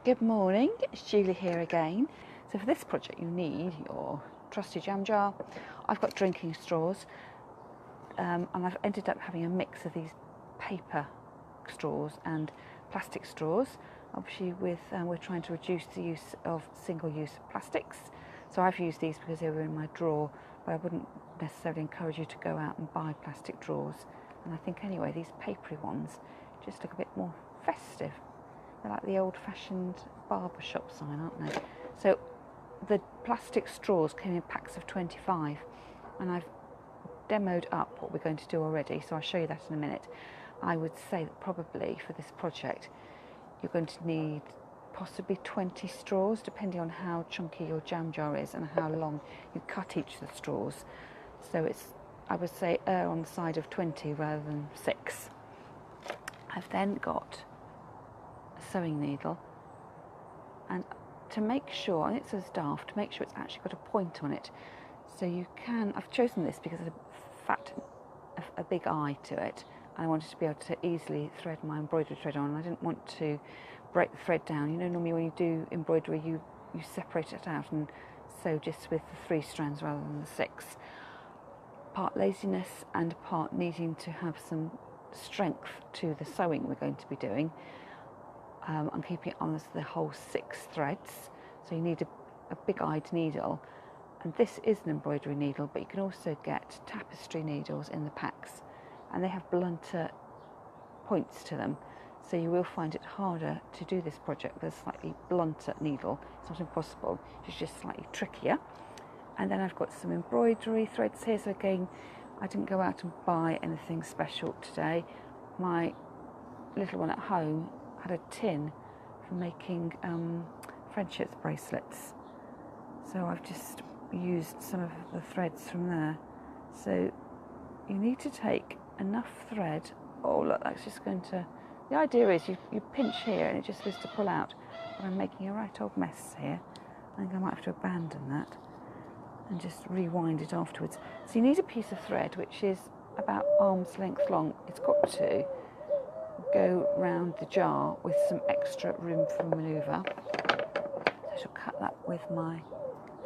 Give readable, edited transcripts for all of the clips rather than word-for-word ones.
Good morning, it's Julie here again. So for this project you need your trusty jam jar. I've got drinking straws and I've ended up having a mix of these paper straws and plastic straws. Obviously we're trying to reduce the use of single-use plastics. So I've used these because they were in my drawer, but I wouldn't necessarily encourage you to go out and buy plastic drawers. And I think anyway these papery ones just look a bit more festive. They're like the old-fashioned barber shop sign, aren't they? So the plastic straws came in packs of 25 and I've demoed up what we're going to do already, so I'll show you that in a minute. I would say that probably for this project you're going to need possibly 20 straws, depending on how chunky your jam jar is and how long you cut each of the straws. So I would say err on the side of 20 rather than 6. I've then got a sewing needle, and to make sure, and it says daft, to make sure it's actually got a point on it. So you can, I've chosen this because of a big eye to it, and I wanted to be able to easily thread my embroidery thread on. I didn't want to break the thread down. You know, normally when you do embroidery you separate it out and sew just with the 3 strands rather than the 6. Part laziness and part needing to have some strength to the sewing we're going to be doing. I'm keeping it on as the whole 6 threads, so you need a big-eyed needle, and this is an embroidery needle, but you can also get tapestry needles in the packs, and they have blunter points to them, so you will find it harder to do this project with a slightly blunter needle. It's not impossible, it's just slightly trickier. And then I've got some embroidery threads here, so again I didn't go out and buy anything special today. My little one at home had a tin for making friendships bracelets, so I've just used some of the threads from there. So you need to take enough thread. Oh look, that's just going to, the idea is you pinch here and it just goes to pull out, but I'm making a right old mess here. I think I might have to abandon that and just rewind it afterwards. So you need a piece of thread which is about arm's length long. It's got to go round the jar with some extra room for manoeuvre. So I shall cut that with my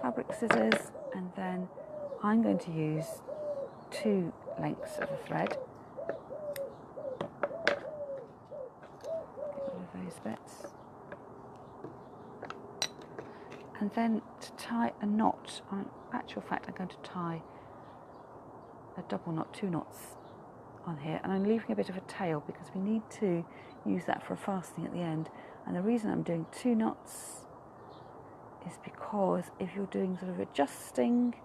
fabric scissors, and then I'm going to use 2 lengths of the thread. Get rid of those bits. And then to tie a knot, in actual fact I'm going to tie a double knot, 2 knots on here, and I'm leaving a bit of a tail because we need to use that for a fastening at the end. And the reason I'm doing 2 knots is because if you're doing sort of adjusting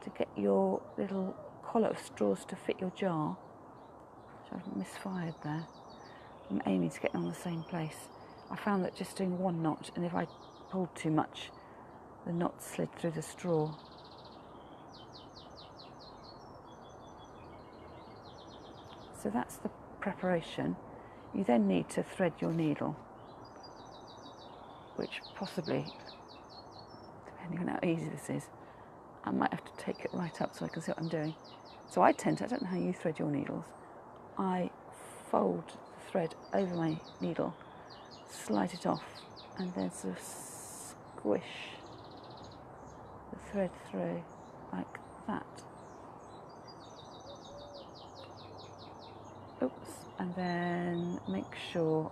to get your little collar of straws to fit your jar, which I've misfired there, I'm aiming to get them on the same place. I found that just doing 1 knot, and if I pulled too much the knot slid through the straw. So that's the preparation. You then need to thread your needle, which possibly, depending on how easy this is, I might have to take it right up so I can see what I'm doing. So I don't know how you thread your needles, I fold the thread over my needle, slide it off, and then sort of squish the thread through like that. Oops, and then make sure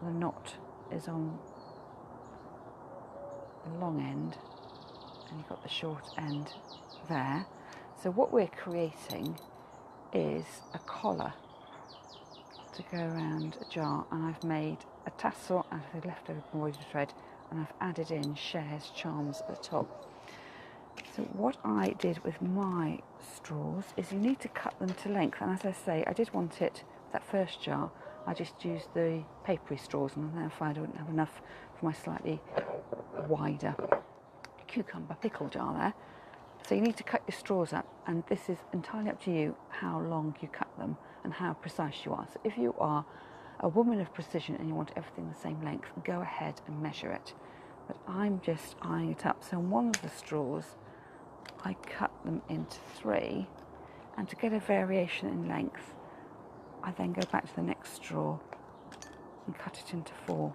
the knot is on the long end and you've got the short end there. So what we're creating is a collar to go around a jar, and I've made a tassel out of the leftover embroidery thread, and I've added in Cher's charms at the top. So what I did with my straws is you need to cut them to length, and as I say, I did want it, that first jar, I just used the papery straws, and then I found I wouldn't have enough for my slightly wider cucumber pickle jar there. So you need to cut your straws up, and this is entirely up to you how long you cut them and how precise you are. So if you are a woman of precision and you want everything the same length, go ahead and measure it. But I'm just eyeing it up. So on one of the straws I cut them into 3, and to get a variation in length I then go back to the next straw and cut it into 4.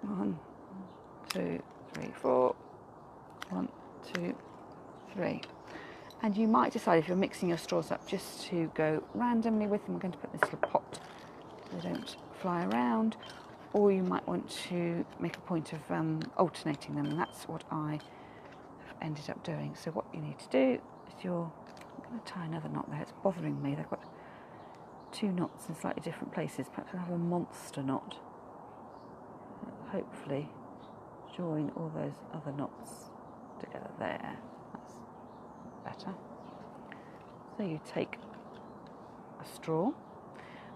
1, 2, 3, 4. 1, 2, 3. And you might decide, if you're mixing your straws up, just to go randomly with them. I'm going to put this little pot so they don't fly around, or you might want to make a point of alternating them, and that's what I have ended up doing. So what you need to do is I'm going to tie another knot there. It's bothering me. They've got 2 knots in slightly different places. Perhaps I'll have a monster knot. Hopefully join all those other knots together there. That's better. So you take a straw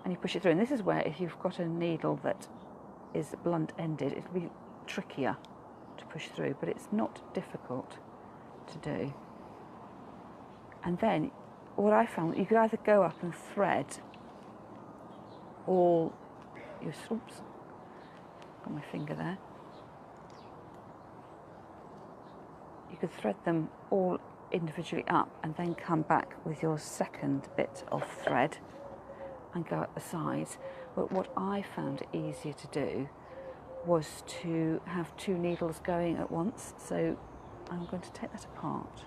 and you push it through, and this is where, if you've got a needle that is blunt ended, it'll be trickier to push through, but it's not difficult to do. And then what I found, you could either go up and thread all your, oops, got my finger there. You could thread them all individually up and then come back with your second bit of thread and go at the sides. But what I found easier to do was to have 2 needles going at once. So I'm going to take that apart,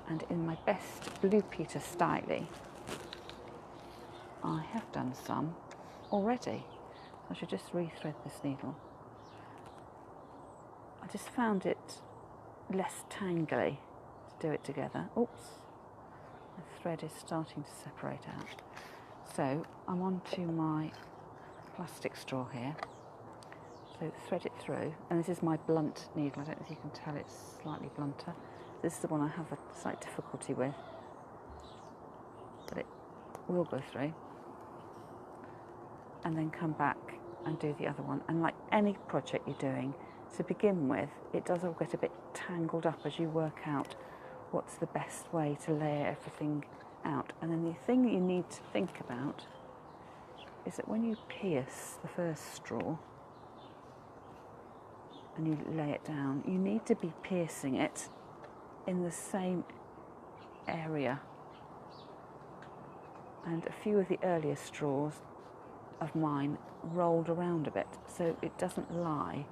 and in my best Blue Peter style, I have done some already. I should just rethread this needle. I just found it less tangly to do it together. Oops, the thread is starting to separate out. So I'm on to my plastic straw here. So thread it through, and this is my blunt needle. I don't know if you can tell, it's slightly blunter. This is the one I have a slight difficulty with, but it will go through. And then come back and do the other one. And like any project you're doing, to begin with, it does all get a bit tangled up as you work out what's the best way to layer everything out. And then the thing that you need to think about is that when you pierce the first straw and you lay it down, you need to be piercing it in the same area. And a few of the earlier straws of mine rolled around a bit, so it doesn't lie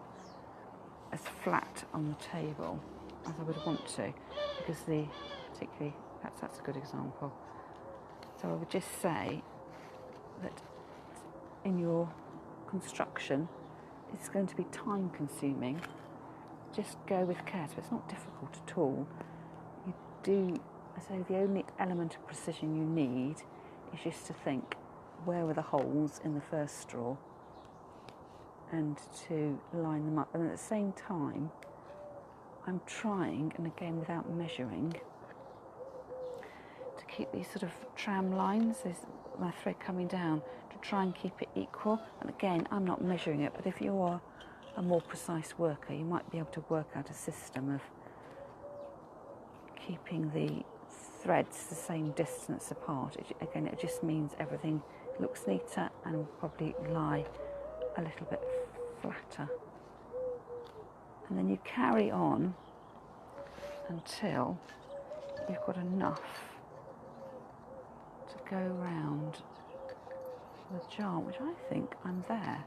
as flat on the table as I would want to, because particularly, perhaps that's a good example. So I would just say that in your construction, it's going to be time consuming. Just go with care. So it's not difficult at all. You do, I say, the only element of precision you need is just to think, where were the holes in the first straw, and to line them up. And at the same time, I'm trying, and again without measuring, to keep these sort of tram lines, there's my thread coming down, to try and keep it equal. And again, I'm not measuring it, but if you are a more precise worker, you might be able to work out a system of keeping the threads the same distance apart. Again, it just means everything looks neater and will probably lie a little bit flatter. And then you carry on until you've got enough to go round the jar, which I think I'm there.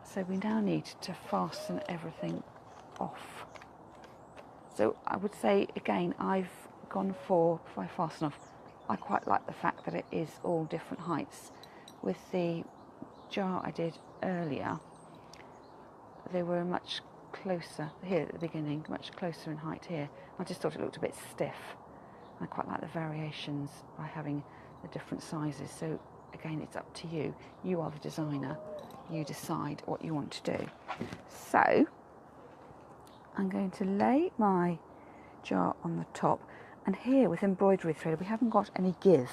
So we now need to fasten everything off. So I would say, again, I've gone for, if I fasten off, I quite like the fact that it is all different heights. With the jar I did earlier, they were much closer, here at the beginning, much closer in height here. I just thought it looked a bit stiff. I quite like the variations by having the different sizes. So again, it's up to you. You are the designer. You decide what you want to do. So I'm going to lay my jar on the top, and here with embroidery thread we haven't got any give.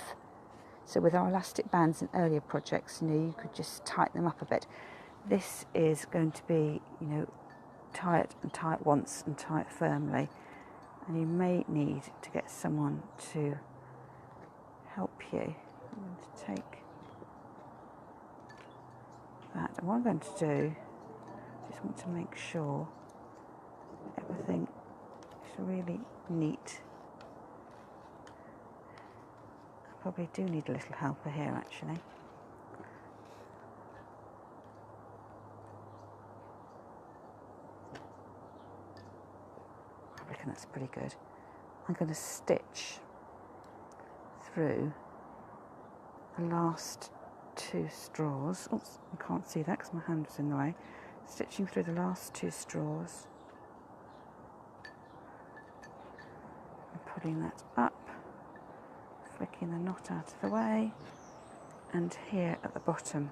So with our elastic bands in earlier projects, you could just tighten them up a bit. This is going to be, tie it once and tie it firmly, and you may need to get someone to help you. I'm going to take that, and what I'm going to do, just want to make sure everything is really neat. I probably do need a little helper here actually. reckon that's pretty good. I'm going to stitch through the last 2 straws. Oops, I can't see that because my hand was in the way. Stitching through the last 2 straws and pulling that up, flicking the knot out of the way, and here at the bottom,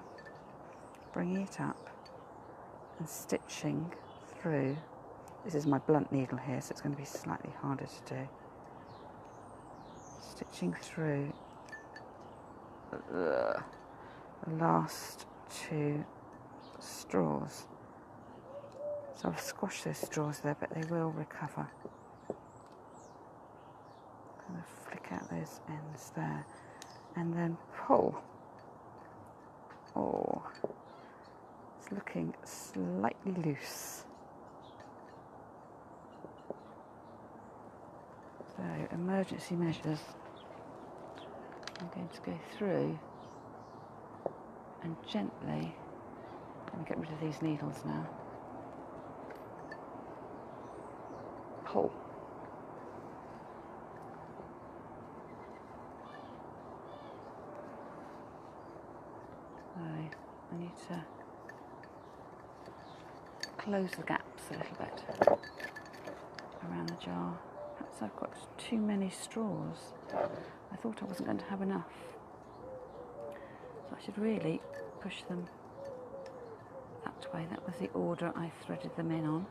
bringing it up and stitching through. This is my blunt needle here, so it's going to be slightly harder to do. Stitching through the last 2 straws. So I've squashed those straws there, but they will recover. Kind of flick out those ends there, and then pull. Oh, it's looking slightly loose. So emergency measures. I'm going to go through and gently, let me get rid of these needles now, pull. So I need to close the gaps a little bit around the jar. Perhaps I've got too many straws. I thought I wasn't going to have enough. So I should really push them that way. That was the order I threaded them in on.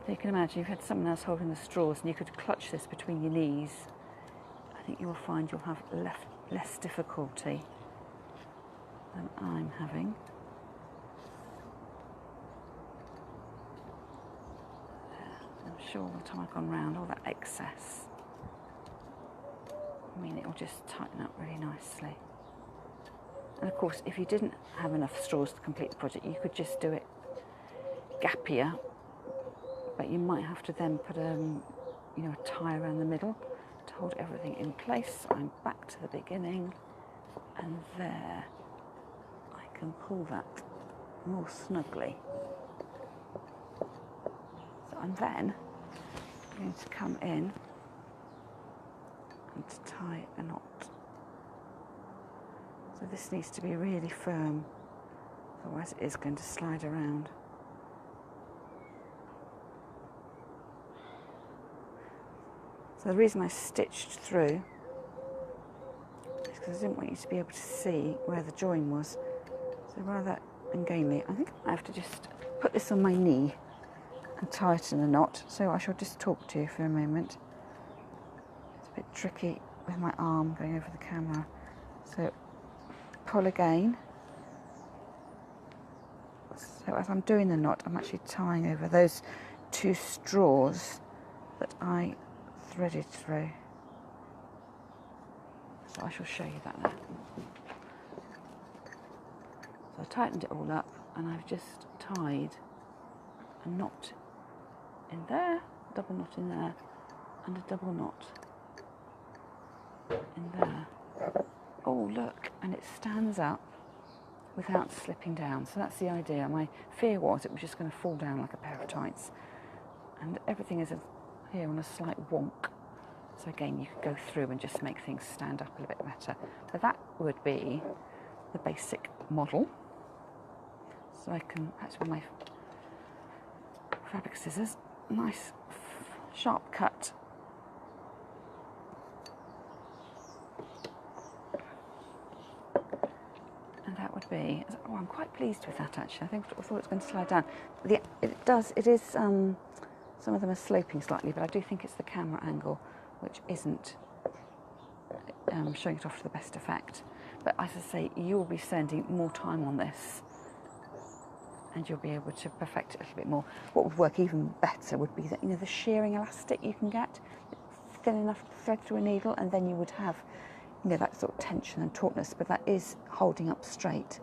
So you can imagine you've had someone else holding the straws and you could clutch this between your knees. I think you'll find you'll have less difficulty than I'm having. I'm sure by the time I've gone round all that excess, I mean, it'll just tighten up really nicely. And of course, if you didn't have enough straws to complete the project, you could just do it gappier, but you might have to then put a tie around the middle to hold everything in place. So I'm back to the beginning, and there I can pull that more snugly. So I'm then going to come in and tie a knot. So this needs to be really firm, otherwise it is going to slide around. So the reason I stitched through is because I didn't want you to be able to see where the join was. So rather ungainly, I think I have to just put this on my knee and tighten the knot. So I shall just talk to you for a moment. It's a bit tricky with my arm going over the camera. So pull again. So as I'm doing the knot, I'm actually tying over those 2 straws that I threaded through. So I shall show you that now. So I tightened it all up and I've just tied a knot in there, double knot in there, and a double knot in there. Oh look, and it stands up without slipping down. So that's the idea. My fear was it was just going to fall down like a pair of tights, and everything is here on a slight wonk. So again, you could go through and just make things stand up a little bit better. But that would be the basic model. So I can, that's with my fabric scissors, nice sharp cut. And that would be, oh, I'm quite pleased with that actually. I thought it was going to slide down. It is, some of them are sloping slightly, but I do think it's the camera angle which isn't showing it off to the best effect. But as I say, you'll be spending more time on this and you'll be able to perfect it a little bit more. What would work even better would be that, the shearing elastic you can get, thin enough to thread through a needle, and then you would have, that sort of tension and tautness, but that is holding up straight.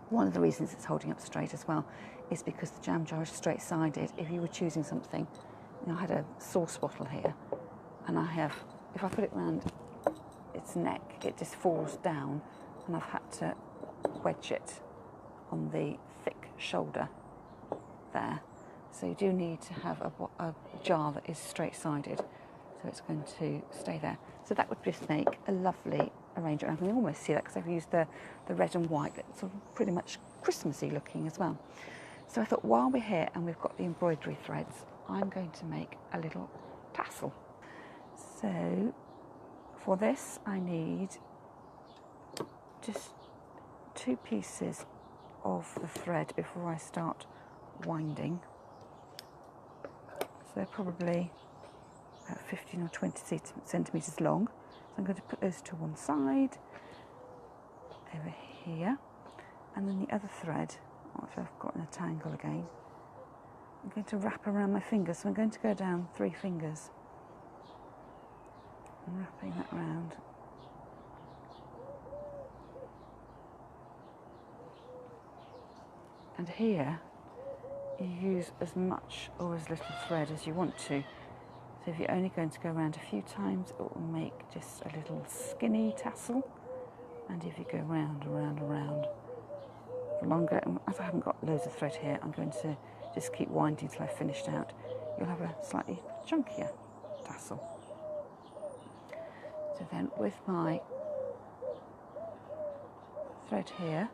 One of the reasons it's holding up straight as well is because the jam jar is straight-sided. If you were choosing something, I had a sauce bottle here, and if I put it around its neck, it just falls down, and I've had to wedge it on the thick shoulder there. So you do need to have a jar that is straight-sided, so it's going to stay there. So that would just make a lovely arrangement. I can almost see that because I've used the red and white, that's sort of pretty much Christmassy looking as well. So I thought, while we're here and we've got the embroidery threads, I'm going to make a little tassel. So for this I need just 2 pieces of the thread before I start winding. So they're probably about 15 or 20 centimetres long. So I'm going to put those to one side, over here, and then the other thread, which I've got in a tangle again, I'm going to wrap around my fingers. So I'm going to go down 3 fingers and wrapping that round. And here you use as much or as little thread as you want to. So if you're only going to go around a few times, it will make just a little skinny tassel. And if you go round and round and round longer, and as I haven't got loads of thread here, I'm going to just keep winding till I've finished out. You'll have a slightly chunkier tassel. So then with my thread here,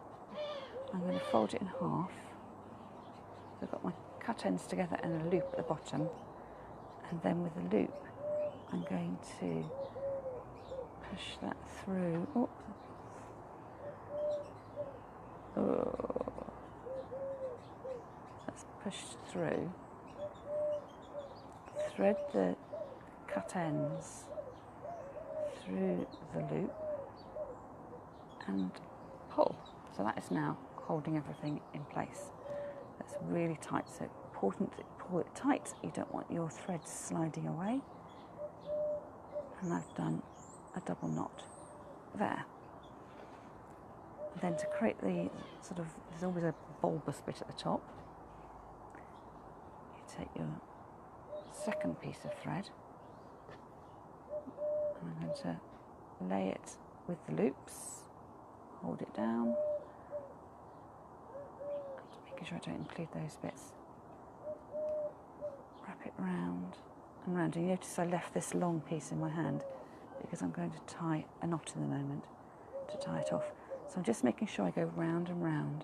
I'm going to fold it in half. So I've got my cut ends together and a loop at the bottom, and then with the loop I'm going to push that through. Oh, that's pushed through. Thread the cut ends through the loop and pull. So that is now holding everything in place. That's really tight, so important to pull it tight. You don't want your threads sliding away. And I've done a double knot there. And then to create the sort of, there's always a bulbous bit at the top. You take your second piece of thread, and I'm going to lay it with the loops, hold it down, making sure I don't include those bits. Wrap it round and round. And you notice I left this long piece in my hand because I'm going to tie a knot in the moment to tie it off. So I'm just making sure I go round and round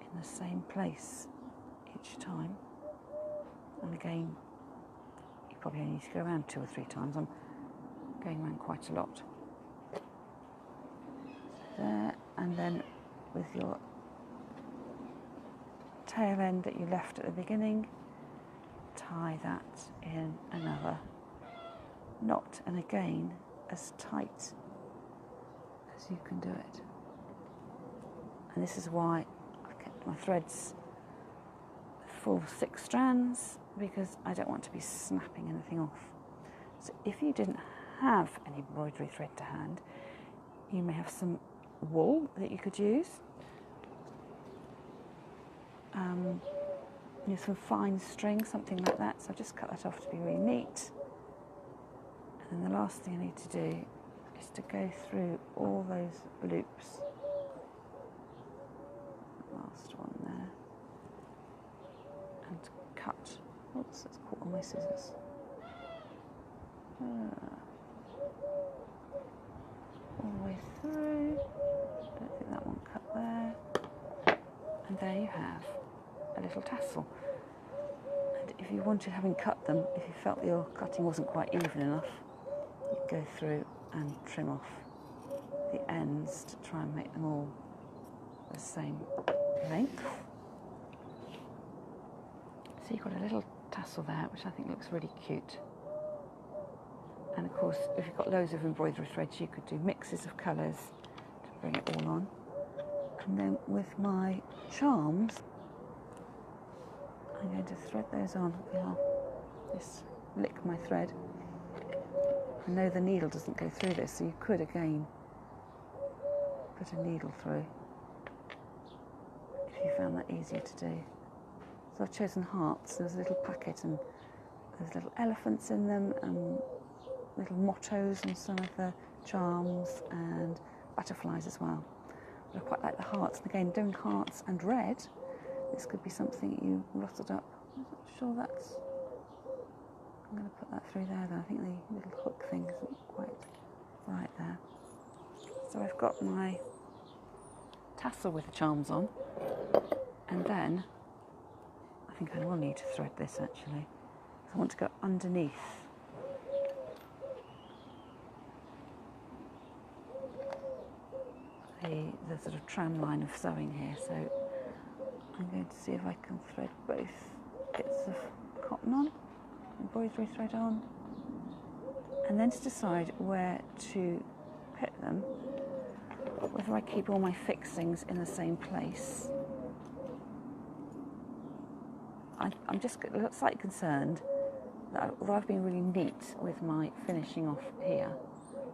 in the same place each time. And again, you probably only need to go around 2 or 3 times. I'm going around quite a lot. There, and then with your tail end that you left at the beginning, tie that in another knot, and again as tight as you can do it. And this is why I've kept my threads full 6 strands, because I don't want to be snapping anything off. So if you didn't have any embroidery thread to hand, you may have some wool that you could use, some fine string, something like that. So I've just cut that off to be really neat. And then the last thing I need to do is to go through all those loops. Last one there. And cut. Oops, that's caught on my scissors. All the way through. Don't think that one cut there. And there you have a little tassel. And if you wanted, having cut them, if you felt your cutting wasn't quite even enough, you'd go through and trim off the ends to try and make them all the same length. So you've got a little tassel there, which I think looks really cute. And of course, if you've got loads of embroidery threads, you could do mixes of colours to bring it all on. And then with my charms, I'm going to thread those on. I'll just lick my thread. I know the needle doesn't go through this, so you could again put a needle through if you found that easier to do. So I've chosen hearts. There's a little packet and there's little elephants in them and little mottos on some of the charms and butterflies as well. But I quite like the hearts. And again, doing hearts and red, this could be something you rustled up. sure that's, I'm going to put that through there then. I think the little hook thing isn't quite right there. So I've got my tassel with the charms on, and then I think I will need to thread this actually. I want to go underneath the sort of tram line of sewing here, so I'm going to see if I can thread both bits of cotton on, embroidery thread on, and then to decide where to put them, whether I keep all my fixings in the same place. I'm just slightly concerned that although I've been really neat with my finishing off here,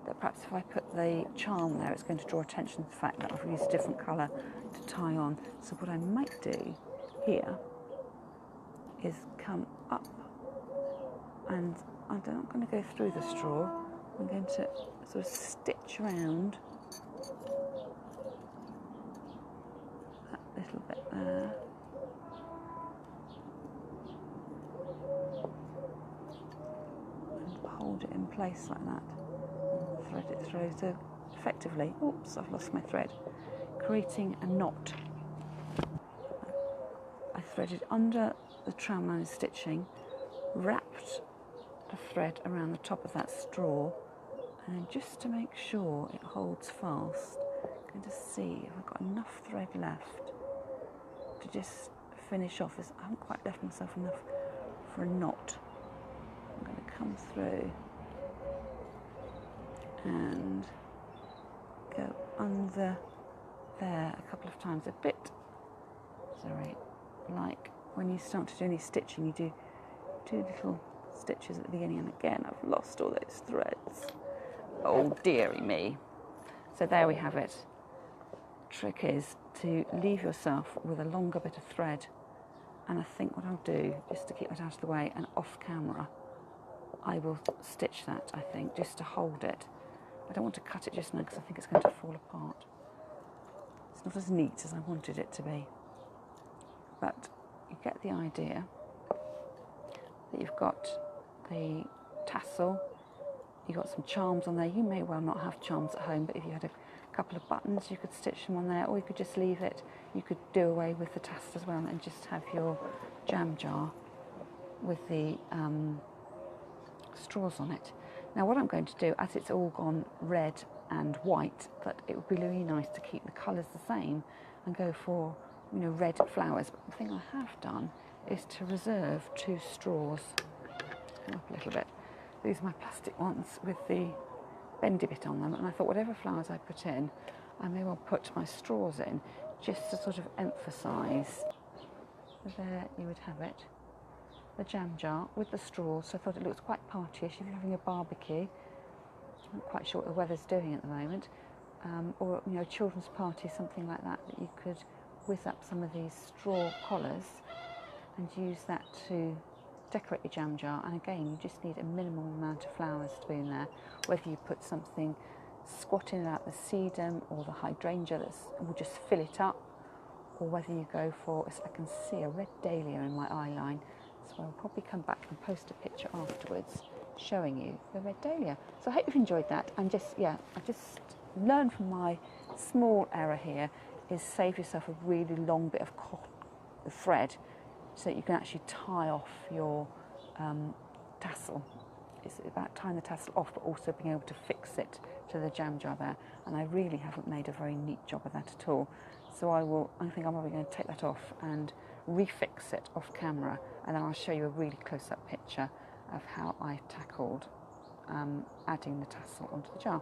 that perhaps if I put the charm there, it's going to draw attention to the fact that I've used a different colour to tie on. So what I might do here is come up, and I'm not going to go through the straw. I'm going to sort of stitch around that little bit there. And hold it in place like that. Thread it through, so effectively, oops, I've lost my thread, creating a knot. I threaded under the tramline stitching, wrapped the thread around the top of that straw, and then just to make sure it holds fast, I'm going to see if I've got enough thread left to just finish off. I haven't quite left myself enough for a knot. I'm going to come through and go under there a couple of times, a bit, sorry, like when you start to do any stitching, you do 2 little stitches at the beginning, and again I've lost all those threads. Oh dearie me. So there we have it. Trick is to leave yourself with a longer bit of thread, and I think what I'll do, just to keep it out of the way and off camera, I will stitch that, I think, just to hold it. I don't want to cut it just now because I think it's going to fall apart. It's not as neat as I wanted it to be. But you get the idea that you've got the tassel, you've got some charms on there. You may well not have charms at home, but if you had a couple of buttons, you could stitch them on there, or you could just leave it. You could do away with the tassel as well and just have your jam jar with the straws on it. Now what I'm going to do, as it's all gone red and white, but it would be really nice to keep the colours the same and go for, you know, red flowers. But the thing I have done is to reserve 2 straws. Come up a little bit. These are my plastic ones with the bendy bit on them, and I thought whatever flowers I put in, I may well put my straws in just to sort of emphasise. There you would have it. The jam jar with the straws, so I thought it looks quite partyish if you're having a barbecue. I'm not quite sure what the weather's doing at the moment, or you know, children's party, something like that, that you could whiz up some of these straw collars and use that to decorate your jam jar. And again, you just need a minimal amount of flowers to be in there, whether you put something squatting out the sedum or the hydrangea that will just fill it up, or whether you go for, I can see a red dahlia in my eye line. So I'll probably come back and post a picture afterwards showing you the red dahlia. So I hope you've enjoyed that, and just, yeah, I just learned from my small error here is save yourself a really long bit of thread so that you can actually tie off your tassel. It's about tying the tassel off, but also being able to fix it to the jam jar there. And I really haven't made a very neat job of that at all. So I think I'm probably going to take that off and refix it off camera, and then I'll show you a really close-up picture of how I tackled adding the tassel onto the jar.